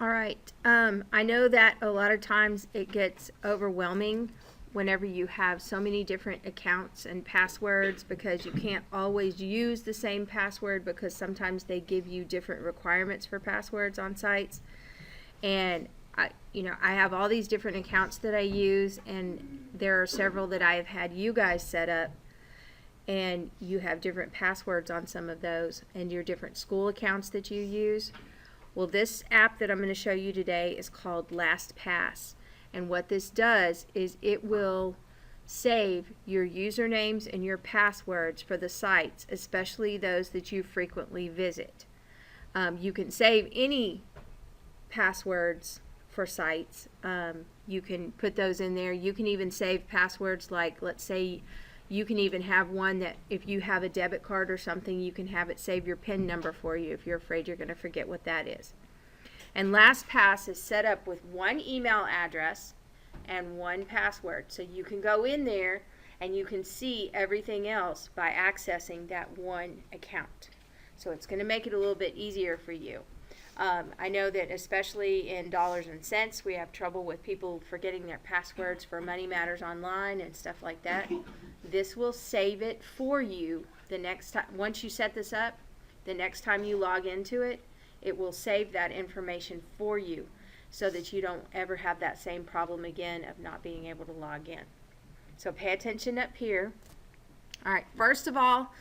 All right. I know that a lot of times it gets overwhelming whenever you have so many different accounts and passwords, because you can't always use the same password, because sometimes they give you different requirements for passwords on sites. And I have all these different accounts that I use, and there are several that I have had you guys set up, and you have different passwords on some of those and your different school accounts that you use. Well, this app that I'm going to show you today is called LastPass. And what this does is it will save your usernames and your passwords for the sites, especially those that you frequently visit. You can save any passwords for sites. You can put those in there. You can even save passwords, like, let's say, you can even have one that if you have a debit card or something, you can have it save your PIN number for you if you're afraid you're going to forget what that is. And LastPass is set up with one email address and one password. So you can go in there and you can see everything else by accessing that one account. So it's going to make it a little bit easier for you. I know that especially in dollars and cents, we have trouble with people forgetting their passwords for money matters online and stuff like that. This will save it for you the next time. Once you set this up, the next time you log into it, it will save that information for you so that you don't ever have that same problem again of not being able to log in. So pay attention up here. All right, first of all,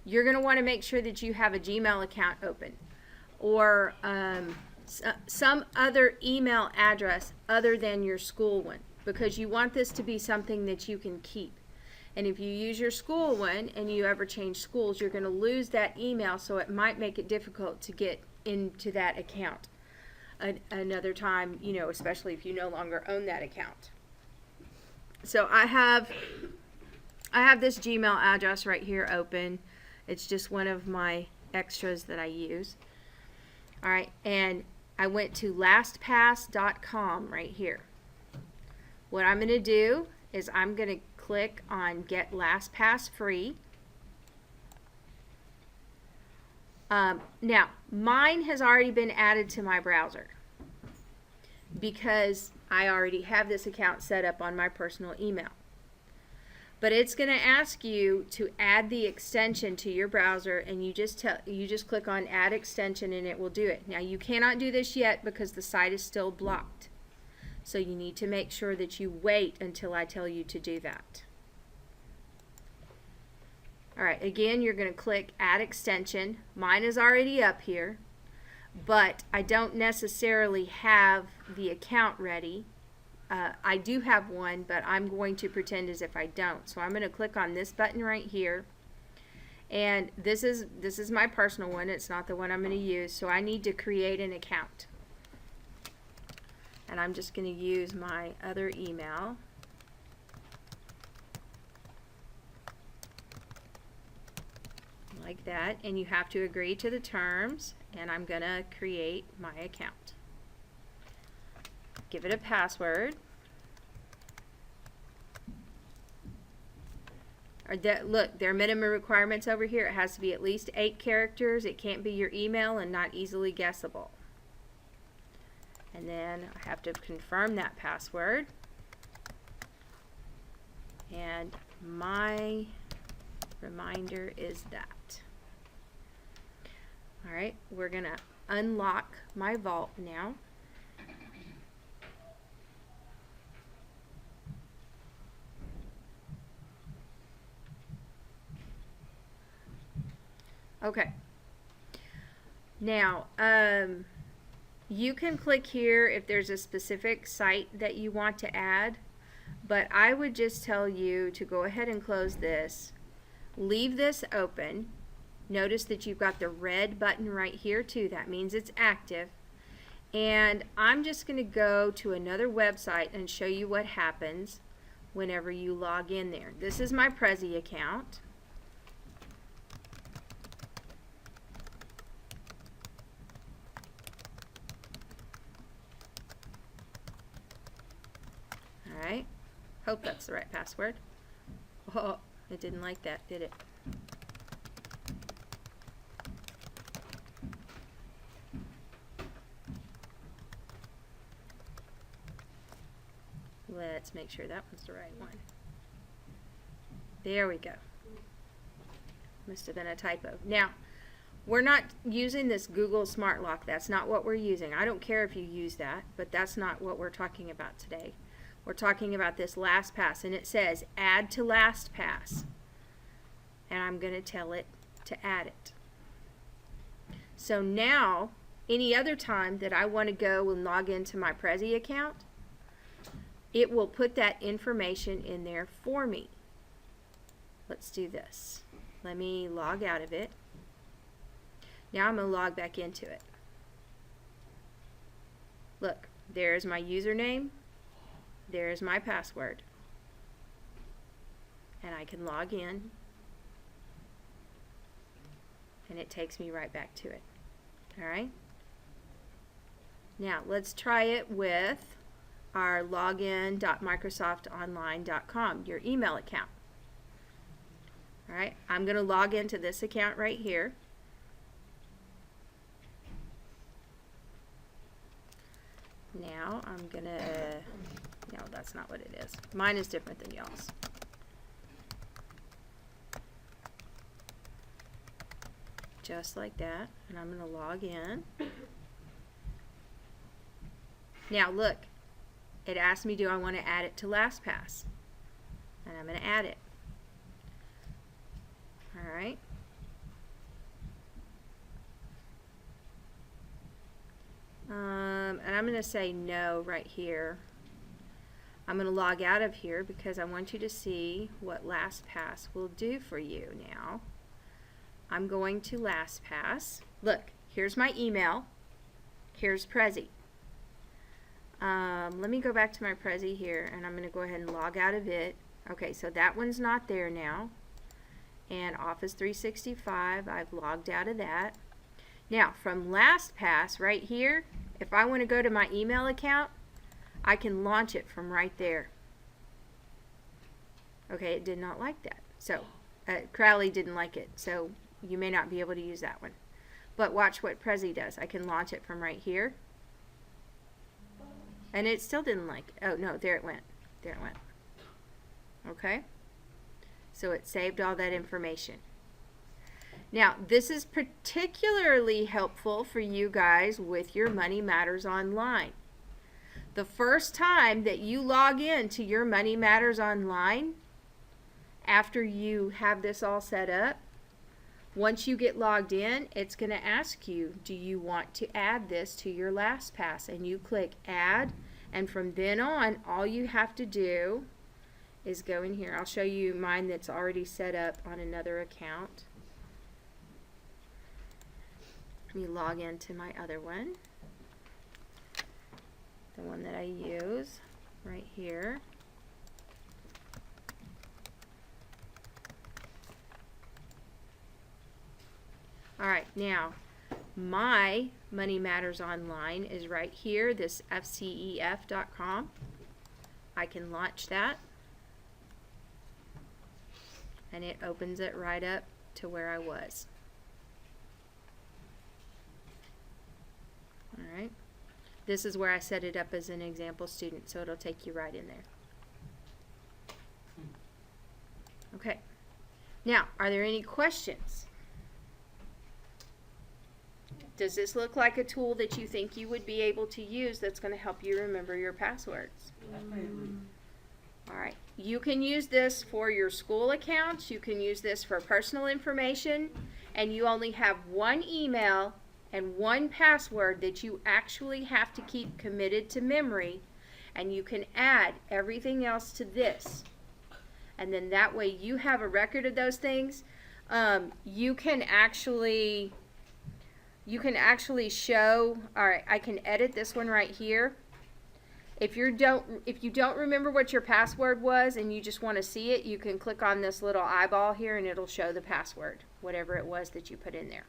you're going to want to make sure that you have a Gmail account open, or some other email address other than your school one, because you want this to be something that you can keep. And if you use your school one and you ever change schools, you're going to lose that email, so it might make it difficult to get into that account another time, especially if you no longer own that account. So I have this Gmail address right here open. It's just one of my extras that I use. All right, and I went to lastpass.com right here. What I'm going to do is I'm going to click on Get LastPass Free. Now, mine has already been added to my browser because I already have this account set up on my personal email. But it's going to ask you to add the extension to your browser, and you just click on Add Extension and it will do it. Now, you cannot do this yet because the site is still blocked. So you need to make sure that you wait until I tell you to do that. Alright, again, you're going to click Add Extension. Mine is already up here, but I don't necessarily have the account ready. I do have one, but I'm going to pretend as if I don't. So I'm going to click on this button right here. And this is my personal one. It's not the one I'm going to use. So I need to create an account. And I'm just going to use my other email. Like that. And you have to agree to the terms. And I'm going to create my account. Give it a password. Look, there are minimum requirements over here. It has to be at least 8 characters. It can't be your email and not easily guessable. And then I have to confirm that password. And my reminder is that. Alright, we're going to unlock my vault now. Okay. Now, you can click here if there's a specific site that you want to add, but I would just tell you to go ahead and close this. Leave this open. Notice that you've got the red button right here too. That means it's active. And I'm just going to go to another website and show you what happens whenever you log in there. This is my Prezi account. Alright, hope that's the right password. Oh, it didn't like that, did it? Let's make sure that one's the right one. There we go. Must have been a typo. Now, we're not using this Google Smart Lock. That's not what we're using. I don't care if you use that, but that's not what we're talking about today. We're talking about this LastPass, and it says add to LastPass. And I'm going to tell it to add it. So now, any other time that I want to go and log into my Prezi account, it will put that information in there for me. Let's do this. Let me log out of it. Now I'm going to log back into it. Look, there's my username. There's my password. And I can log in. And it takes me right back to it. Alright? Now let's try it with our login.microsoftonline.com, your email account. Alright, I'm going to log into this account right here. Now I'm going to, no, that's not what it is. Mine is different than y'all's. Just like that, and I'm going to log in. Now look, it asked me, do I want to add it to LastPass? And I'm going to add it. Alright. And I'm going to say no right here. I'm going to log out of here because I want you to see what LastPass will do for you now. I'm going to LastPass. Look, here's my email. Here's Prezi. Let me go back to my Prezi here, and I'm going to go ahead and log out of it. Okay, so that one's not there now. And Office 365, I've logged out of that. Now, from LastPass right here, if I want to go to my email account, I can launch it from right there. Okay, it did not like that. So, Crowley didn't like it, so you may not be able to use that one. But watch what Prezi does. I can launch it from right here. And it still didn't like it. Oh, no, there it went. There it went. Okay? So it saved all that information. Now, this is particularly helpful for you guys with your Money Matters Online. The first time that you log in to your Money Matters Online, after you have this all set up, once you get logged in, it's going to ask you, do you want to add this to your LastPass? And you click add, and from then on, all you have to do is go in here. I'll show you mine that's already set up on another account. Let me log into my other one, the one that I use right here. Alright, now my Money Matters Online is right here, this fcef.com. I can launch that, and it opens it right up to where I was. Alright, this is where I set it up as an example student, so it'll take you right in there. Okay, now are there any questions? Does this look like a tool that you think you would be able to use that's going to help you remember your passwords? Alright, you can use this for your school accounts, you can use this for personal information, and you only have one email and one password that you actually have to keep committed to memory, and you can add everything else to this. And then that way you have a record of those things. You can actually show, alright, I can edit this one right here. If you don't remember what your password was and you just want to see it, you can click on this little eyeball here and it'll show the password, whatever it was that you put in there.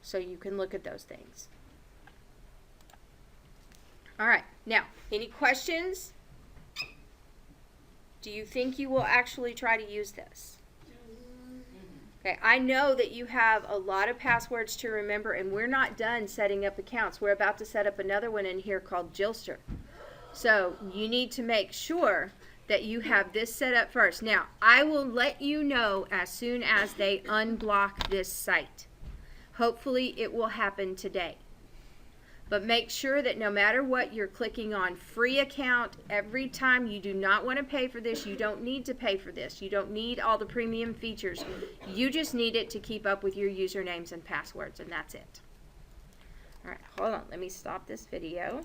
So you can look at those things. Alright, now, any questions? Do you think you will actually try to use this? Okay, I know that you have a lot of passwords to remember, and we're not done setting up accounts. We're about to set up another one in here called Jillster. So you need to make sure that you have this set up first. Now, I will let you know as soon as they unblock this site. Hopefully it will happen today. But make sure that no matter what, you're clicking on free account every time. You do not want to pay for this. You don't need to pay for this. You don't need all the premium features. You just need it to keep up with your usernames and passwords, and that's it. All right, hold on. Let me stop this video.